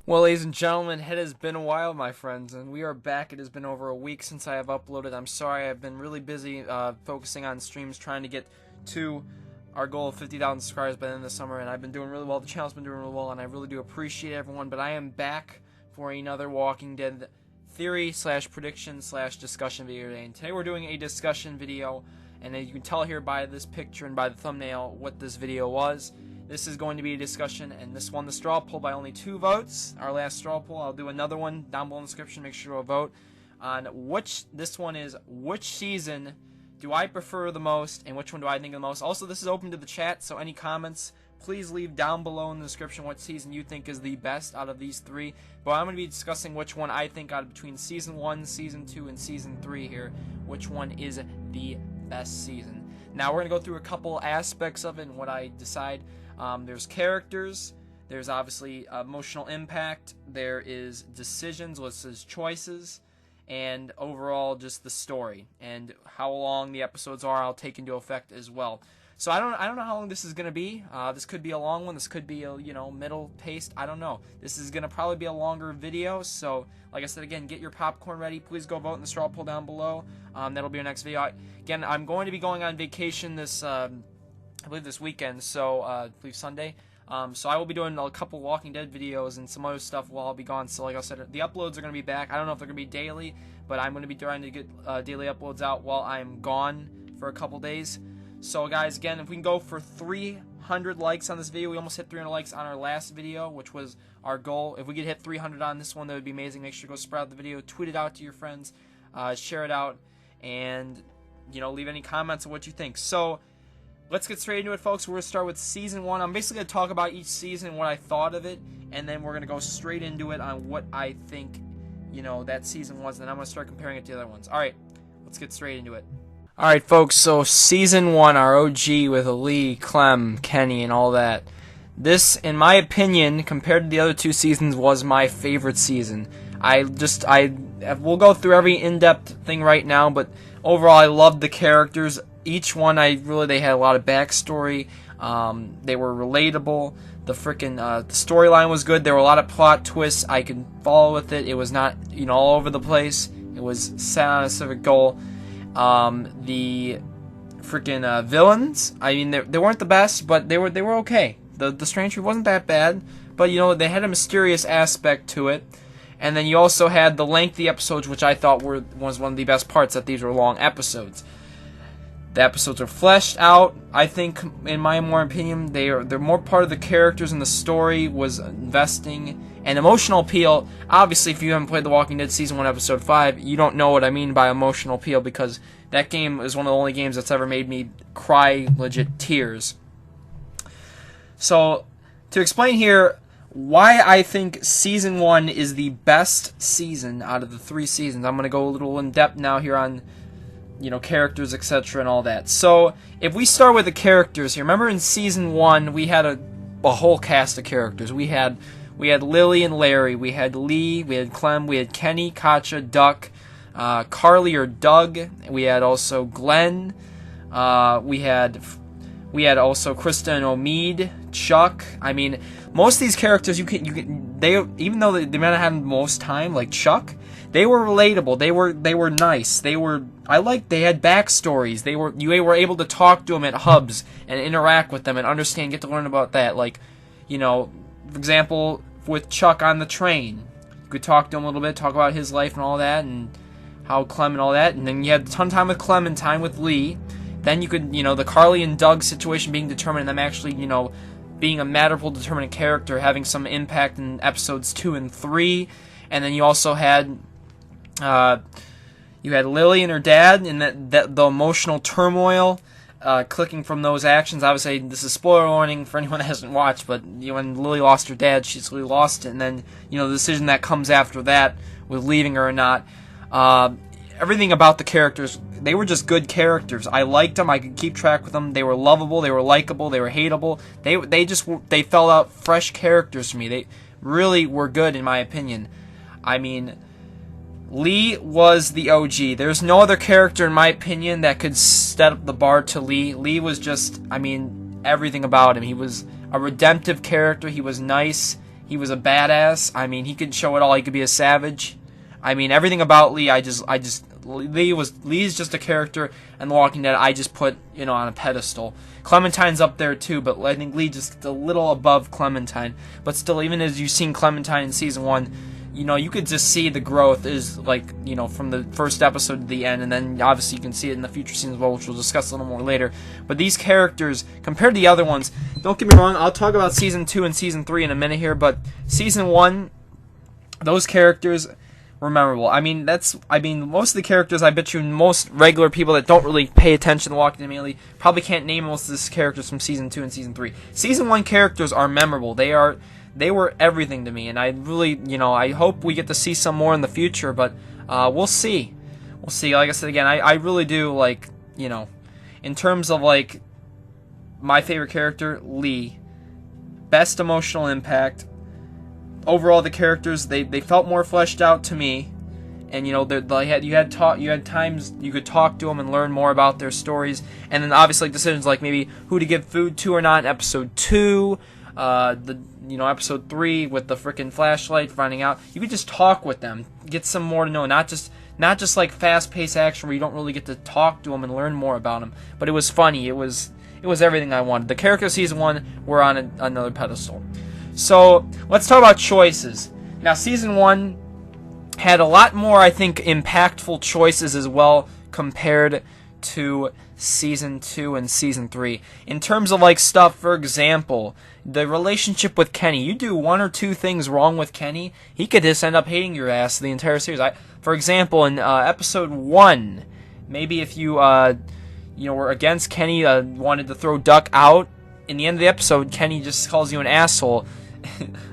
Well, ladies and gentlemen, it has been a while, my friends, and we are back. It has been over a week since I have uploaded. I'm sorry, I've been really busy focusing on streams, trying to get to our goal of 50,000 subscribers by the end of the summer, and I've been doing really well. The channel's been doing really well, and I really do appreciate everyone, but I am back for another Walking Dead theory / prediction / discussion video today. And today we're doing a discussion video, and as you can tell here by this picture and by the thumbnail what this video was. This is going to be a discussion, and this won the straw poll by only 2 votes. Our last straw poll. I'll do another one down below in the description. Make sure to vote on which season do I prefer the most, and which one do I think of the most. Also, this is open to the chat, so any comments, please leave down below in the description what season you think is the best out of these 3. But I'm going to be discussing which one I think out of between Season 1, Season 2, and Season 3 here, which one is the best season. Now, we're going to go through a couple aspects of it and what I decide. There's characters, there's obviously emotional impact, there is decisions, which is choices, and overall just the story and how long the episodes are. I'll take into effect as well. So I don't know how long this is gonna be. This could be a long one. This could be a middle paced. I don't know. This is gonna probably be a longer video. So like I said again, get your popcorn ready. Please go vote in the straw poll down below. That'll be our next video. Again, I'm going to be going on vacation this. I believe this weekend, so I believe Sunday. So I will be doing a couple Walking Dead videos and some other stuff while I'll be gone. So like I said, the uploads are going to be back. I don't know if they're going to be daily, but I'm going to be trying to get daily uploads out while I'm gone for a couple days. So guys, again, if we can go for 300 likes on this video, we almost hit 300 likes on our last video, which was our goal. If we could hit 300 on this one, that would be amazing. Make sure to go spread out the video, tweet it out to your friends, share it out, and leave any comments on what you think. So let's get straight into it, folks. We're going to start with Season 1. I'm basically going to talk about each season and what I thought of it, and then we're going to go straight into it on what I think, that season was, and then I'm going to start comparing it to the other ones. Alright, let's get straight into it. Alright, folks, so Season 1, our OG with Lee, Clem, Kenny, and all that. This, in my opinion, compared to the other 2 seasons, was my favorite season. We'll go through every in-depth thing right now, but overall, I loved the characters. Each one, they had a lot of backstory. They were relatable. The storyline was good. There were a lot of plot twists. I could follow with it. It was not, all over the place. It was set on a specific goal. The villains, I mean, they weren't the best, but they were okay. The Strange Tree wasn't that bad, but they had a mysterious aspect to it. And then you also had the lengthy episodes, which I thought was one of the best parts, that these were long episodes. The episodes are fleshed out. I think, in my opinion, they're more part of the characters, and the story was investing and emotional appeal. Obviously, if you haven't played The Walking Dead Season 1, Episode 5, you don't know what I mean by emotional appeal, because that game is one of the only games that's ever made me cry legit tears. So, to explain here why I think Season 1 is the best season out of the 3 seasons, I'm going to go a little in depth now here on characters, etc., and all that. So, if we start with the characters here, remember in Season 1, we had a whole cast of characters. We had Lily and Larry, we had Lee, we had Clem, we had Kenny, Katja, Duck, Carly or Doug, we had also Glenn, we had also Krista and Omid, Chuck. I mean, most of these characters, even though they might not have most time, like Chuck, they were relatable. They were nice. They had backstories. You were able to talk to them at hubs and interact with them and understand, get to learn about that. Like, for example, with Chuck on the train, you could talk to him a little bit, talk about his life and all that, and how Clem and all that. And then you had a ton of time with Clementine, with Lee. Then you could, the Carly and Doug situation being determined, and them actually, being a matterful, determinate character, having some impact in episodes 2 and 3. And then you also had Lily and her dad, and the emotional turmoil clicking from those actions. Obviously, this is spoiler warning for anyone that hasn't watched, but when Lily lost her dad, she's really lost it. And then, the decision that comes after that, with leaving her or not. Everything about the characters, they were just good characters. I liked them. I could keep track with them. They were lovable. They were likable. They were hateable. They felt out fresh characters to me. They really were good, in my opinion. I mean, Lee was the OG. There's no other character, in my opinion, that could step up the bar to Lee. Lee was just, everything about him. He was a redemptive character. He was nice. He was a badass. I mean, he could show it all. He could be a savage. I mean, everything about Lee, Lee's just a character in The Walking Dead I just put, on a pedestal. Clementine's up there too, but I think Lee just a little above Clementine. But still, even as you've seen Clementine in season 1, you could just see the growth is from the first episode to the end, and then obviously you can see it in the future scenes as well, which we'll discuss a little more later. But these characters, compared to the other ones, don't get me wrong, I'll talk about season 2 and season 3 in a minute here, but season 1, those characters were memorable. I mean, most of the characters, I bet you most regular people that don't really pay attention to Walking Dead immediately probably can't name most of these characters from season 2 and season 3. Season 1 characters are memorable. They were everything to me, and I really, I hope we get to see some more in the future, but we'll see. We'll see. Like I said again, I really do in terms of my favorite character, Lee, best emotional impact. Overall, the characters they felt more fleshed out to me, and you had times you could talk to them and learn more about their stories, and then obviously decisions like maybe who to give food to or not in episode 2, episode 3 with the frickin' flashlight, finding out you could just talk with them, get some more to know, not just like fast-paced action where you don't really get to talk to them and learn more about them, but it was funny. It was everything I wanted. The characters season 1 were on another pedestal. So, let's talk about choices. Now, Season 1 had a lot more, I think, impactful choices as well compared to Season 2 and Season 3. In terms of, stuff, for example, the relationship with Kenny. You do one or two things wrong with Kenny, he could just end up hating your ass the entire series. For example, in Episode 1, maybe if you, were against Kenny, wanted to throw Duck out, in the end of the episode, Kenny just calls you an asshole.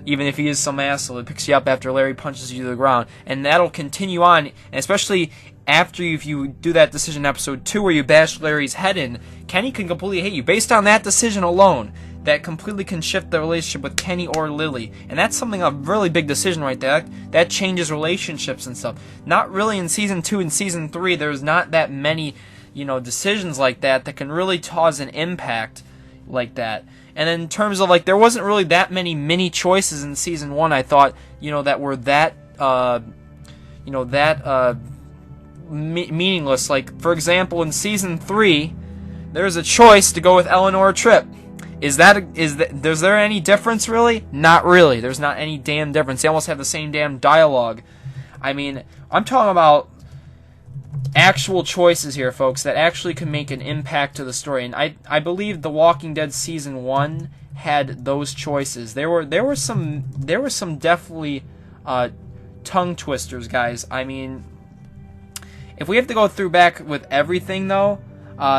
Even if he is some asshole, it picks you up after Larry punches you to the ground, and that'll continue on, and especially after if you do that decision in episode 2 where you bash Larry's head in, Kenny can completely hate you. Based on that decision alone, that completely can shift the relationship with Kenny or Lily, and that's a really big decision right there. That changes relationships and stuff. Not really in Season 2 and Season 3, there's not that many, decisions like that can really cause an impact like that. And in terms of there wasn't really that many mini choices in Season 1, I thought, that were that meaningless. For example, in Season 3, there's a choice to go with Eleanor Tripp. Is there any difference really? Not really. There's not any damn difference. They almost have the same damn dialogue. I mean, I'm talking about actual choices here, folks, that actually can make an impact to the story, and I believe The Walking Dead Season 1 had those choices. There were some definitely tongue twisters, guys. I mean, if we have to go through back with everything though,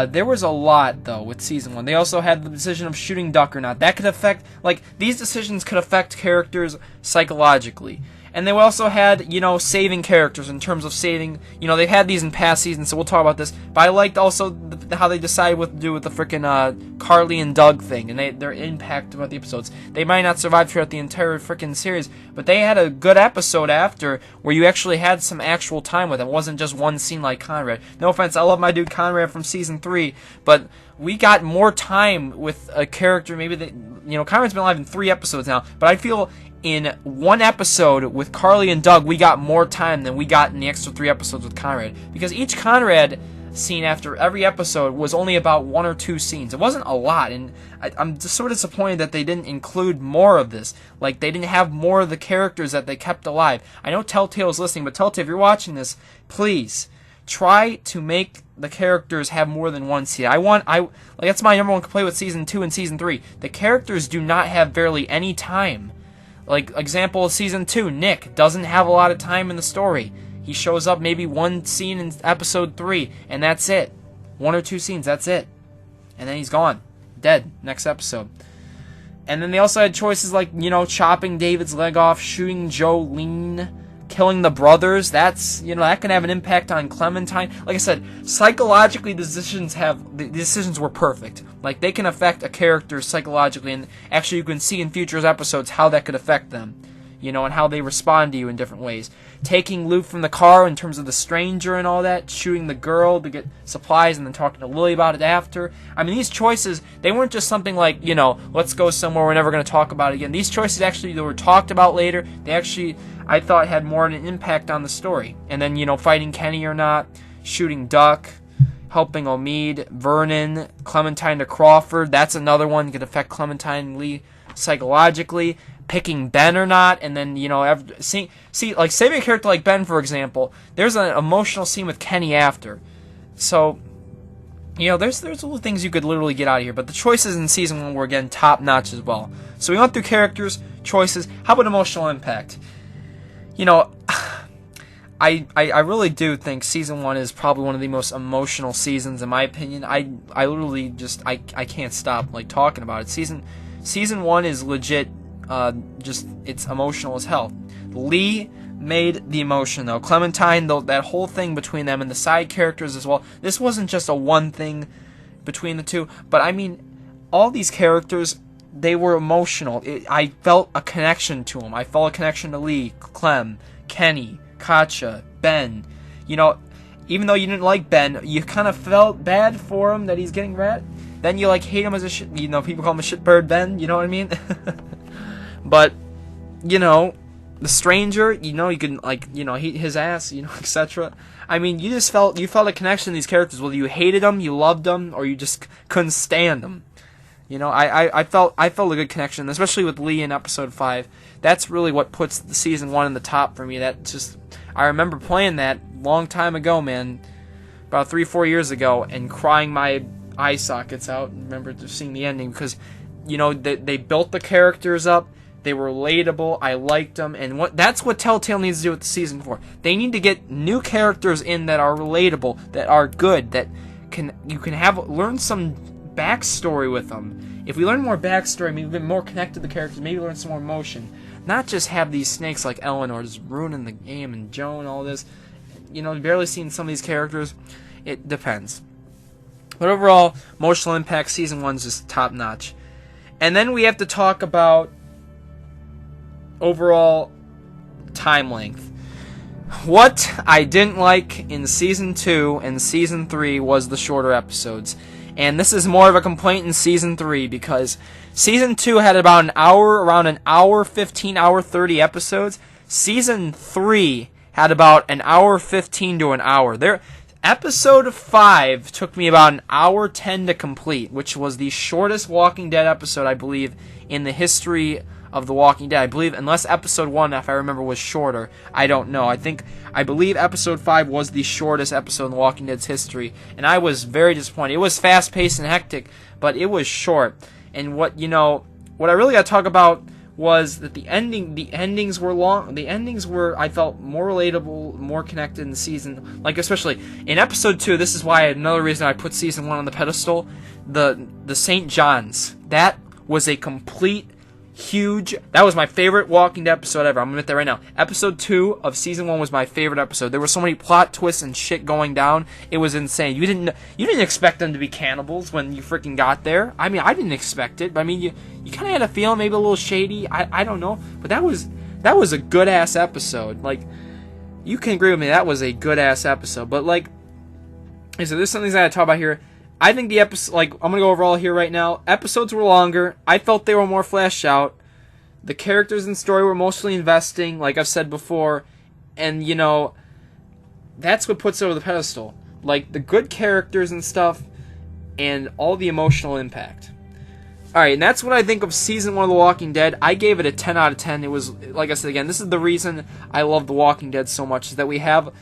there was a lot though with Season 1. They also had the decision of shooting Duck or not. That could affect, these decisions could affect characters psychologically. And they also had, saving characters in terms of saving, they've had these in past seasons, so we'll talk about this. But I liked also how they decided what to do with the frickin' Carly and Doug thing, and their impact throughout the episodes. They might not survive throughout the entire frickin' series, but they had a good episode after where you actually had some actual time with them. It wasn't just one scene like Conrad. No offense, I love my dude Conrad from Season 3, but we got more time with a character, maybe that, Conrad's been alive in 3 episodes now, but I feel in one episode with Carly and Doug, we got more time than we got in the extra 3 episodes with Conrad. Because each Conrad scene after every episode was only about 1 or 2 scenes. It wasn't a lot, and I'm just sort of disappointed that they didn't include more of this. They didn't have more of the characters that they kept alive. I know Telltale is listening, but Telltale, if you're watching this, please try to make the characters have more than one scene. That's my number one complaint with Season 2 and Season 3. The characters do not have barely any time. Example of Season 2, Nick doesn't have a lot of time in the story. He shows up maybe one scene in Episode 3, and that's it. 1 or 2 scenes, that's it. And then he's gone. Dead. Next episode. And then they also had choices chopping David's leg off, shooting Jolene, killing the brothers. That's, that can have an impact on Clementine. Like I said, psychologically, the decisions were perfect. They can affect a character psychologically, and actually you can see in future episodes how that could affect them. you know, and how they respond to you in different ways. Taking loot from the car in terms of the stranger and all that, shooting the girl to get supplies and then talking to Lily about it after. I mean, these choices, they weren't just something like, you know, let's go somewhere we're never going to talk about again. These choices actually, they were talked about later. They actually, I thought, had more of an impact on the story. And then, you know, fighting Kenny or not, shooting Duck, helping Omid, Vernon, Clementine to Crawford. That's another one could affect Clementine and Lee psychologically. Picking Ben or not, and then, you know, see, like, saving a character like Ben, for example, there's an emotional scene with Kenny after. So, you know, there's little things you could literally get out of here, but the choices in Season 1 were, again, top-notch as well. So we went through characters, choices. How about emotional impact? You know, I really do think Season 1 is probably one of the most emotional seasons, in my opinion. I literally just, I can't stop, like, talking about it. Season 1 is legit. Just, it's emotional as hell. Lee made the emotion, though. Clementine, though, that whole thing between them and the side characters as well. This wasn't just a one thing between the two, but I mean, all these characters, they were emotional. I felt a connection to them. I felt a connection to Lee, Clem, Kenny, Katja, Ben. You know, even though you didn't like Ben, you kind of felt bad for him that he's getting rat. Then you, like, hate him as a shit, you know, people call him a shitbird Ben, you know what I mean? But, you know, the stranger, you know, you can, like, you know, his ass, you know, etc. I mean, you felt a connection to these characters, whether you hated them, you loved them, or you just couldn't stand them. You know, I felt a good connection, especially with Lee in episode 5. That's really what puts the Season 1 in the top for me. That just, I remember playing that long time ago, man, about 3-4 years ago, and crying my eye sockets out. I remember just seeing the ending, because, you know, they built the characters up. They were relatable. I liked them, and that's what Telltale needs to do with the Season 4. They need to get new characters in that are relatable, that are good, that you can learn some backstory with them. If we learn more backstory, maybe get more connected to the characters, maybe learn some more emotion. Not just have these snakes like Eleanor just ruining the game, and Joan, all this. You know, barely seeing some of these characters. It depends. But overall, emotional impact, Season 1 is just top notch. And then we have to talk about overall time length. What I didn't like in Season 2 and Season 3 was the shorter episodes. And this is more of a complaint in Season 3, because Season 2 had about an hour, around an hour 15, hour 30 episodes. Season 3 had about an hour 15 to an hour. Episode 5 took me about an hour 10 to complete, which was the shortest Walking Dead episode, I believe, in the history of The Walking Dead. I believe, unless episode 1, if I remember, was shorter. I don't know. I believe episode 5 was the shortest episode in The Walking Dead's history, and I was very disappointed. It was fast-paced and hectic, but it was short. And what I really got to talk about was that the endings were long. The endings were, I felt, more relatable, more connected in the season. Like, especially in episode 2, this is why another reason I put Season 1 on the pedestal. The St. John's. That was a complete huge. That was my favorite Walking Dead episode ever. I'm gonna admit that right now. Episode 2 of Season 1 was my favorite episode. There were so many plot twists and shit going down. It was insane. You didn't expect them to be cannibals when you freaking got there. I mean, I didn't expect it, but I mean, you kind of had a feeling, maybe a little shady. I don't know, but that was a good ass episode. Like, you can agree with me, that was a good ass episode. But like, so there's some things I gotta talk about here. I think the episode, like, I'm going to go over all here right now. Episodes were longer. I felt they were more fleshed out. The characters and story were mostly investing, like I've said before. And, you know, that's what puts it over the pedestal. Like, the good characters and stuff, and all the emotional impact. Alright, and that's what I think of Season 1 of The Walking Dead. I gave it a 10 out of 10. It was, like I said again, this is the reason I love The Walking Dead so much, is that we have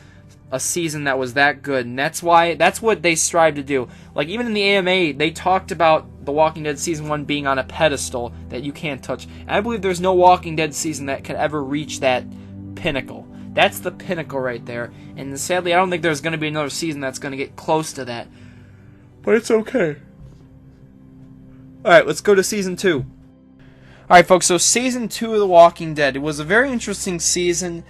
a season that was that good, and that's what they strive to do. Like, even in the AMA, they talked about The Walking Dead Season 1 being on a pedestal that you can't touch. And I believe there's no Walking Dead season that could ever reach that pinnacle. That's the pinnacle right there. And sadly, I don't think there's going to be another season that's going to get close to that. But it's okay. Alright, let's go to Season 2. Alright, folks, so Season 2 of The Walking Dead. It was a very interesting season.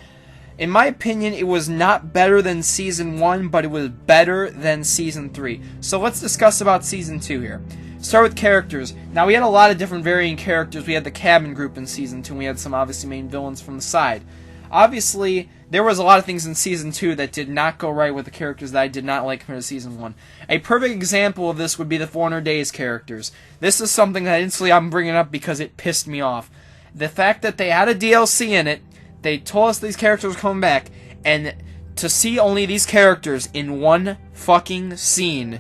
In my opinion, it was not better than Season 1, but it was better than Season 3. So let's discuss about Season 2 here. Start with characters. Now, we had a lot of different varying characters. We had the cabin group in Season 2, and we had some obviously main villains from the side. Obviously, there was a lot of things in Season 2 that did not go right with the characters that I did not like compared to Season 1. A perfect example of this would be the 400 Days characters. This is something that instantly I'm bringing up because it pissed me off. The fact that they had a DLC in it, they told us these characters were coming back, and to see only these characters in one fucking scene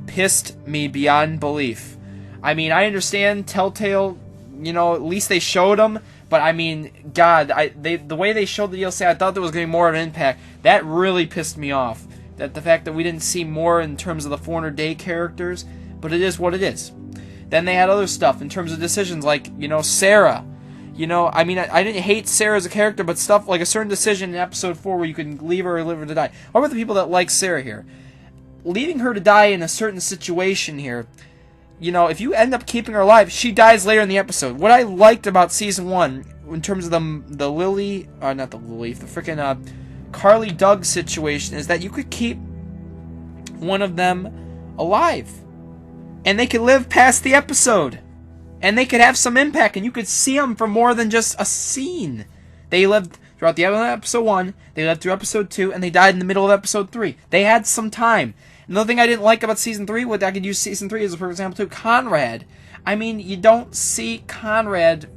pissed me beyond belief. I mean, I understand Telltale, you know, at least they showed them, but I mean, God, the way they showed the DLC, I thought there was going to be more of an impact. That really pissed me off. That the fact that we didn't see more in terms of the 400 Day characters, but it is what it is. Then they had other stuff in terms of decisions, like, you know, Sarah. You know, I mean, I didn't hate Sarah as a character, but stuff like a certain decision in episode 4 where you can leave her or live her to die. What about the people that like Sarah here? Leaving her to die in a certain situation here, you know, if you end up keeping her alive, she dies later in the episode. What I liked about Season 1, in terms of the Lily, not the Lily, the freaking Carly Doug situation, is that you could keep one of them alive. And they could live past the episode. And they could have some impact, and you could see them for more than just a scene. They lived throughout the episode 1, they lived through episode 2, and they died in the middle of episode 3. They had some time. Another thing I didn't like about Season 3, what I could use Season 3 as a perfect example too, Conrad. I mean, you don't see Conrad,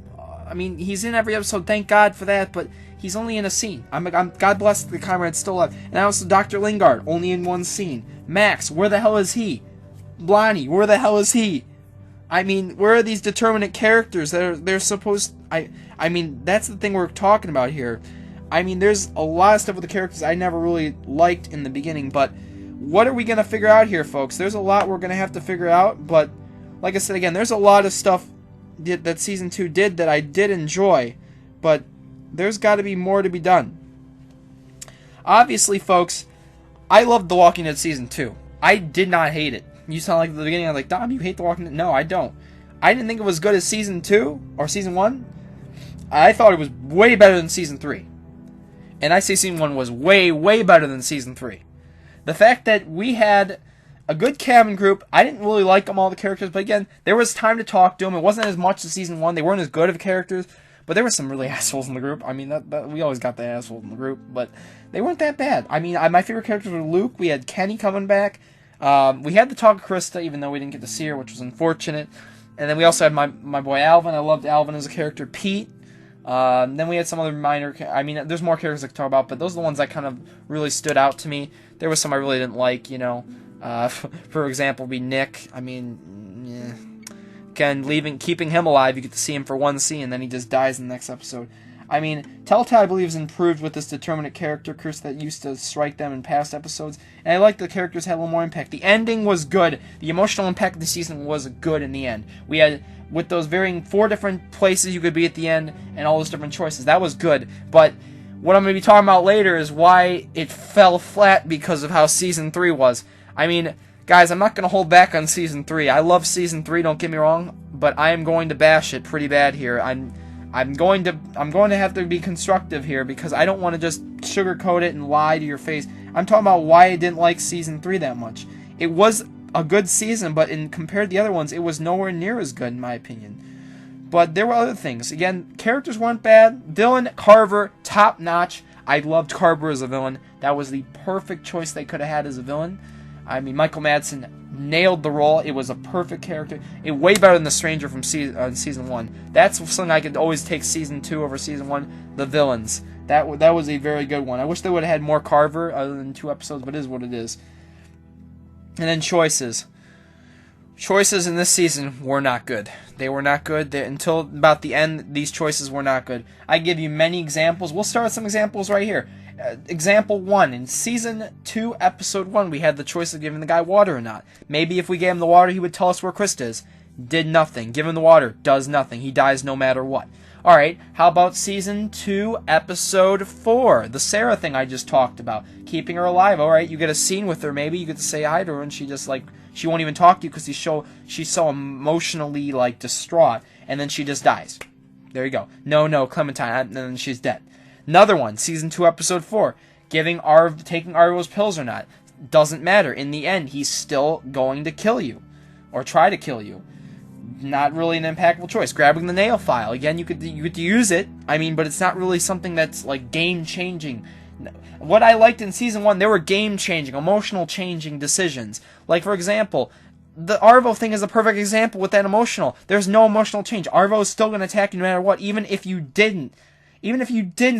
I mean, he's in every episode, thank God for that, but he's only in a scene. God bless the Conrad's still alive. And also Dr. Lingard, only in one scene. Max, where the hell is he? Blondie, where the hell is he? I mean, where are these determinate characters that they're supposed... I mean, that's the thing we're talking about here. I mean, there's a lot of stuff with the characters I never really liked in the beginning, but what are we going to figure out here, folks? There's a lot we're going to have to figure out, but like I said again, there's a lot of stuff that Season 2 did that I did enjoy, but there's got to be more to be done. Obviously, folks, I loved The Walking Dead Season 2. I did not hate it. You sound like at the beginning, I was like, Dom, you hate The Walking Dead? No, I don't. I didn't think it was as good as Season 2 or Season 1. I thought it was way better than Season 3. And I say Season 1 was way, way better than Season 3. The fact that we had a good cabin group, I didn't really like them, all the characters, but again, there was time to talk to them. It wasn't as much as Season 1. They weren't as good of characters, but there were some really assholes in the group. I mean, we always got the assholes in the group, but they weren't that bad. I mean, my favorite characters were Luke. We had Kenny coming back. We had to talk to Krista, even though we didn't get to see her, which was unfortunate. And then we also had my boy Alvin. I loved Alvin as a character. Pete. Then we had some other minor... I mean, there's more characters I could talk about, but those are the ones that kind of really stood out to me. There was some I really didn't like, you know. For example, be Nick. I mean, yeah. Again, keeping him alive, you get to see him for one scene, and then he just dies in the next episode. I mean, Telltale, I believe, has improved with this determinate character curse that used to strike them in past episodes. And I like the characters had a little more impact. The ending was good. The emotional impact of the season was good in the end. We had, with those varying 4 different places you could be at the end, and all those different choices. That was good. But what I'm going to be talking about later is why it fell flat because of how Season 3 was. I mean, guys, I'm not going to hold back on Season 3. I love Season 3, don't get me wrong, but I am going to bash it pretty bad here. I'm going to have to be constructive here because I don't want to just sugarcoat it and lie to your face. I'm talking about why I didn't like Season 3 that much. It was a good season, but compared to the other ones, it was nowhere near as good in my opinion. But there were other things. Again, characters weren't bad. Villain, Carver, top notch. I loved Carver as a villain. That was the perfect choice they could have had as a villain. I mean, Michael Madsen nailed the role. It was a perfect character. It way better than the Stranger from Season 1. That's something I could always take Season 2 over Season 1. The villains. That was a very good one. I wish they would have had more Carver other than 2 episodes, but it is what it is. And then choices. Choices in this season were not good. They were not good. Until about the end, these choices were not good. I give you many examples. We'll start with some examples right here. Example 1. In Season 2, Episode 1, we had the choice of giving the guy water or not. Maybe if we gave him the water, he would tell us where Krista is. Did nothing. Give him the water. Does nothing. He dies no matter what. Alright, how about Season 2, Episode 4? The Sarah thing I just talked about. Keeping her alive. Alright, you get a scene with her, maybe. You get to say hi to her, and she just, like, she won't even talk to you because she's so emotionally, like, distraught. And then she just dies. There you go. No, Clementine. And then she's dead. Another one, Season 2, Episode 4. Taking Arvo's pills or not. Doesn't matter. In the end, he's still going to kill you. or try to kill you. Not really an impactful choice. Grabbing the nail file, again, you could use it. I mean, but it's not really something that's like game changing. What I liked in season 1, there were game changing, emotional changing decisions. Like, for example, the Arvo thing is a perfect example with that emotional. There's no emotional change. Arvo is still going to attack you no matter what, even if you didn't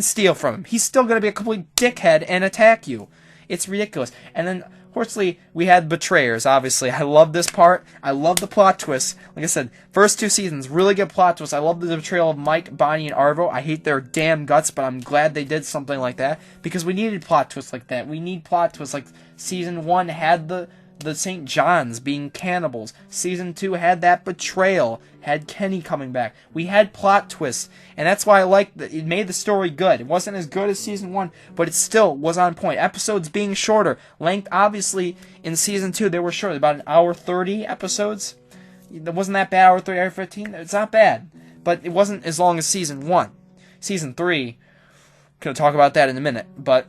steal from him. He's still going to be a complete dickhead and attack you. It's ridiculous. And then, unfortunately, we had betrayers, obviously. I love this part. I love the plot twists. Like I said, first 2 seasons, really good plot twists. I love the betrayal of Mike, Bonnie, and Arvo. I hate their damn guts, but I'm glad they did something like that, because we needed plot twists like that. We need plot twists like season 1 had the St. John's being cannibals. Season 2 had that betrayal, had Kenny coming back. We had plot twists, and that's why I liked that. It made the story good. It wasn't as good as season 1, but it still was on point. Episodes being shorter. Length, obviously, in season 2, they were short. About an hour 30 episodes. It wasn't that bad, hour 30, hour 15. It's not bad, but it wasn't as long as season 1. Season 3, gonna talk about that in a minute, but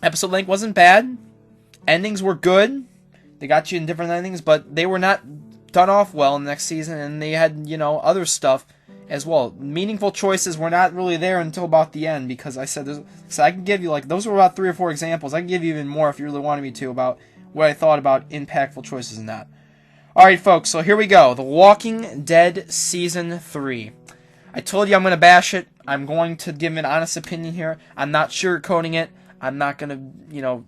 episode length wasn't bad. Endings were good. They got you in different endings, but they were not done off well in the next season, and they had, other stuff as well. Meaningful choices were not really there until about the end, because I said, so I can give you, those were about 3 or 4 examples. I can give you even more if you really wanted me to about what I thought about impactful choices and that. Alright, folks, so here we go. The Walking Dead Season 3. I told you I'm going to bash it. I'm going to give an honest opinion here. I'm not sugarcoating it. I'm not going to,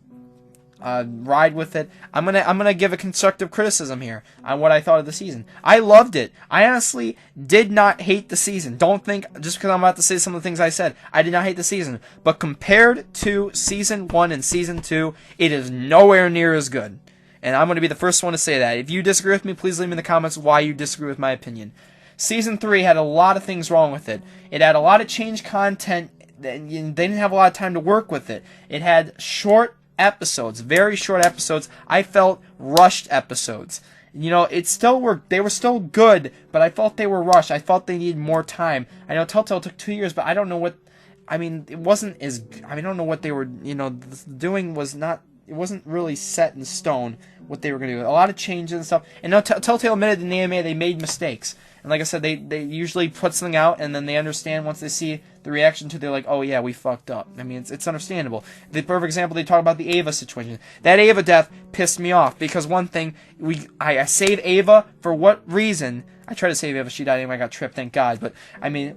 ride with it. I'm gonna give a constructive criticism here on what I thought of the season. I loved it. I honestly did not hate the season. Don't think just because I'm about to say some of the things I said, I did not hate the season. But compared to season 1 and season 2, it is nowhere near as good. And I'm gonna be the first one to say that. If you disagree with me, please leave me in the comments why you disagree with my opinion. Season 3 had a lot of things wrong with it. It had a lot of changed content. They didn't have a lot of time to work with it. It had short episodes, very short episodes. I felt rushed episodes. It still worked. They were still good, but I felt they were rushed. I felt they needed more time. I know Telltale took 2 years, but I don't know what. It wasn't as. I don't know what they were. Doing was not. It wasn't really set in stone what they were going to do. A lot of changes and stuff. And now Telltale admitted in the AMA they made mistakes. And like I said, they usually put something out and then they understand once they see the reaction to it, they're like, oh yeah, we fucked up. It's understandable. The perfect example, they talk about the Ava situation. That Ava death pissed me off because one thing, I saved Ava for what reason? I tried to save Ava, she died anyway, I got tripped, thank God. But,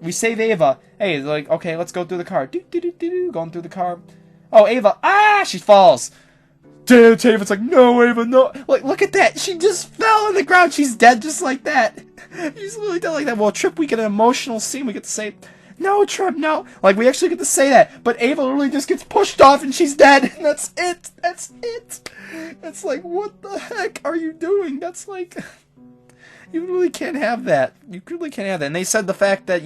we save Ava. Hey, they're like, okay, let's go through the car. Going through the car. Oh, Ava, she falls. Damn, Ava's like, no, Ava, no. Look at that. She just fell on the ground. She's dead just like that. She's literally dead like that. Well, Trip, we get an emotional scene. We get to say, no, Trip, no. We actually get to say that. But Ava literally just gets pushed off and she's dead. And that's it. That's it. It's like, what the heck are you doing? That's like, you really can't have that. You really can't have that. And they said the fact that,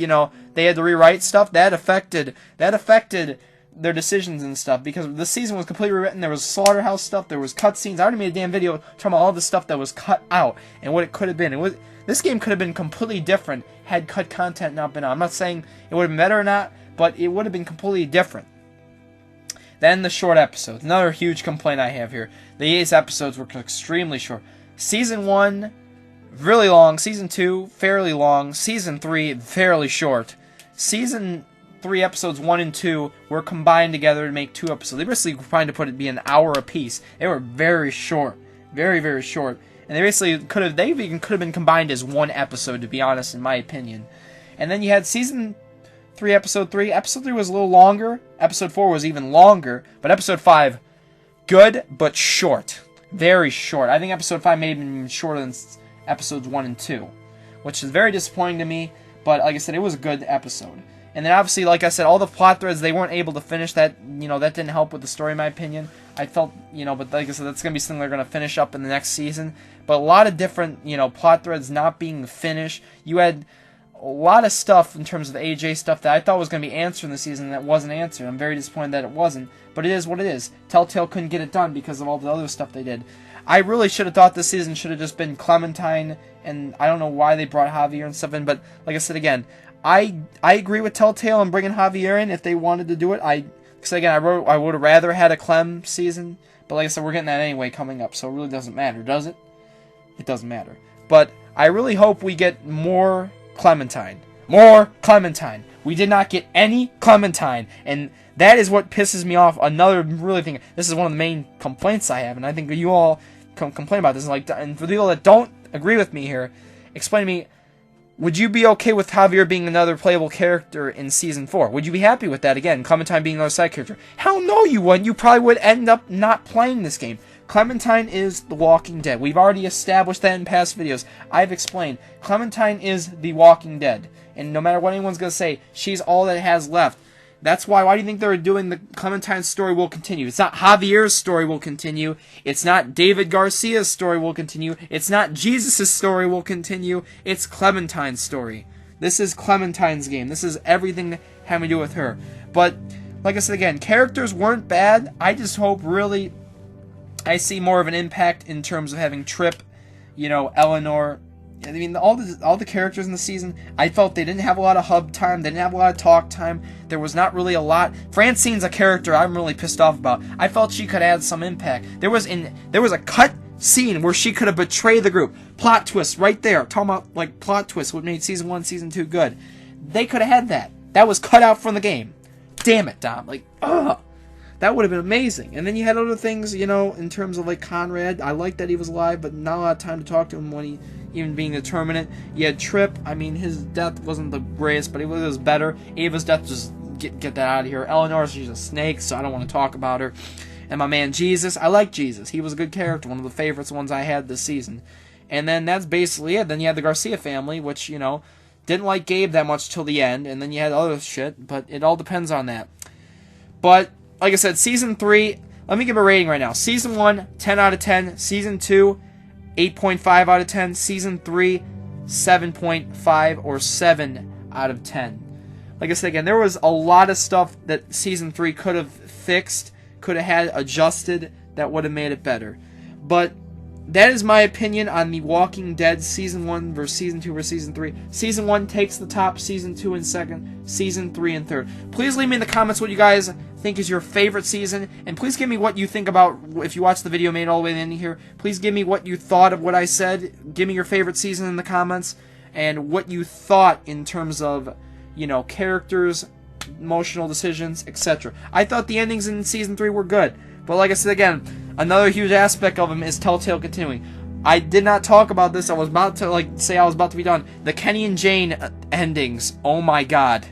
they had to rewrite stuff, that affected their decisions and stuff, because the season was completely rewritten. There was slaughterhouse stuff, there was cutscenes. I already made a damn video talking about all the stuff that was cut out and what it could have been. This game could have been completely different had cut content not been on. I'm not saying it would have been better or not, but it would have been completely different. Then the short episodes. Another huge complaint I have here. These episodes were extremely short. Season 1, really long. Season 2, fairly long. Season 3, fairly short. Season 3 episodes 1 and 2 were combined together to make 2 episodes. They basically were trying to put it be an hour apiece. They were very short, very, very short, and they basically could have been combined as 1 episode, to be honest, in my opinion. And then you had season 3, episode 3. Episode 3 was a little longer. Episode 4 was even longer, but episode 5, good but short, very short. I think episode 5 may have been shorter than episodes 1 and 2, which is very disappointing to me. But like I said, it was a good episode. And then obviously, like I said, all the plot threads, they weren't able to finish that. That didn't help with the story, in my opinion. I felt, but like I said, that's going to be something they're going to finish up in the next season. But a lot of different, plot threads not being finished. You had a lot of stuff in terms of the AJ stuff that I thought was going to be answered in the season that wasn't answered. I'm very disappointed that it wasn't. But it is what it is. Telltale couldn't get it done because of all the other stuff they did. I really should have thought this season should have just been Clementine, and I don't know why they brought Javier and stuff in, but like I said again, I agree with Telltale on bringing Javier in if they wanted to do it. Because again, I would have rather had a Clem season, but like I said, we're getting that anyway coming up, so it really doesn't matter, does it? it doesn't matter. But I really hope we get more Clementine. More Clementine. We did not get any Clementine, and that is what pisses me off. Another really thing, this is one of the main complaints I have, and I think you all complain about this. And for the people that don't agree with me here, explain to me, would you be okay with Javier being another playable character in Season 4? Would you be happy with that again? Clementine being another side character? Hell no, you wouldn't. You probably would end up not playing this game. Clementine is The Walking Dead. We've already established that in past videos. I've explained. Clementine is The Walking Dead. And no matter what anyone's going to say, she's all that it has left. That's why do you think they're doing the Clementine story will continue? It's not Javier's story will continue. It's not David Garcia's story will continue. It's not Jesus' story will continue. It's Clementine's story. This is Clementine's game. This is everything having to do with her. But, like I said again, characters weren't bad. I just hope really I see more of an impact in terms of having Trip, Eleanor. I mean, all the characters in the season, I felt they didn't have a lot of hub time. They didn't have a lot of talk time. There was not really a lot. Francine's a character I'm really pissed off about. I felt she could add some impact. There was a cut scene where she could have betrayed the group. Plot twist right there. Talking about like plot twists, what made Season 1, Season 2 good. They could have had that. That was cut out from the game. Damn it, Dom. That would have been amazing. And then you had other things, in terms of like Conrad. I liked that he was alive, but not a lot of time to talk to him when he even being determinate. You had Trip. I mean, his death wasn't the greatest, but it was better. Ava's death, just get that out of here. Eleanor, she's a snake, so I don't want to talk about her. And my man Jesus, I like Jesus. He was a good character, one of the favorites ones I had this season. And then that's basically it. Then you had the Garcia family, which, didn't like Gabe that much till the end. And then you had other shit, but it all depends on that. But, like I said, Season 3, let me give a rating right now. Season 1, 10 out of 10. Season 2, 8.5 out of 10. Season 3, 7.5 or 7 out of 10. Like I said again, there was a lot of stuff that Season 3 could have fixed, could have had adjusted, that would have made it better. But that is my opinion on The Walking Dead Season 1 versus Season 2 versus Season 3. Season 1 takes the top, Season 2 in second, Season 3 in third. Please leave me in the comments what you guys think is your favorite season, and please give me what you think about, if you watched the video made all the way to the end here, please give me what you thought of what I said. Give me your favorite season in the comments, and what you thought in terms of, characters, emotional decisions, etc. I thought the endings in Season 3 were good, but like I said again, another huge aspect of them is Telltale continuing. I did not talk about this. I was about to say I was about to be done. The Kenny and Jane endings. Oh my god.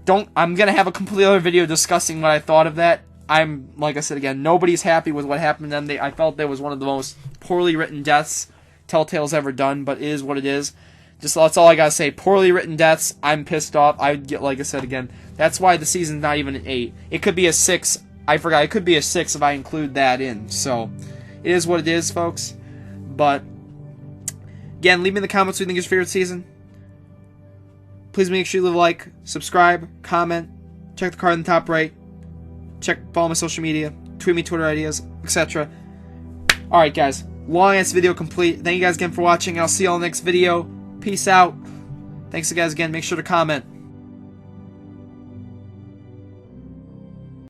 I'm gonna have a completely other video discussing what I thought of that. Like I said again, nobody's happy with what happened to them. I felt that was one of the most poorly written deaths Telltale's ever done, but it is what it is. Just that's all I gotta say. Poorly written deaths. I'm pissed off. Like I said again, that's why the season's not even an 8. It could be a 6. I forgot. It could be a 6 if I include that in. So, it is what it is, folks. But, again, leave me in the comments what you think is your favorite season. Please make sure you leave a like, subscribe, comment, check the card in the top right, follow my social media, tweet me Twitter ideas, etc. Alright guys, long-ass video complete. Thank you guys again for watching, and I'll see you all in the next video. Peace out. Thanks guys again, make sure to comment.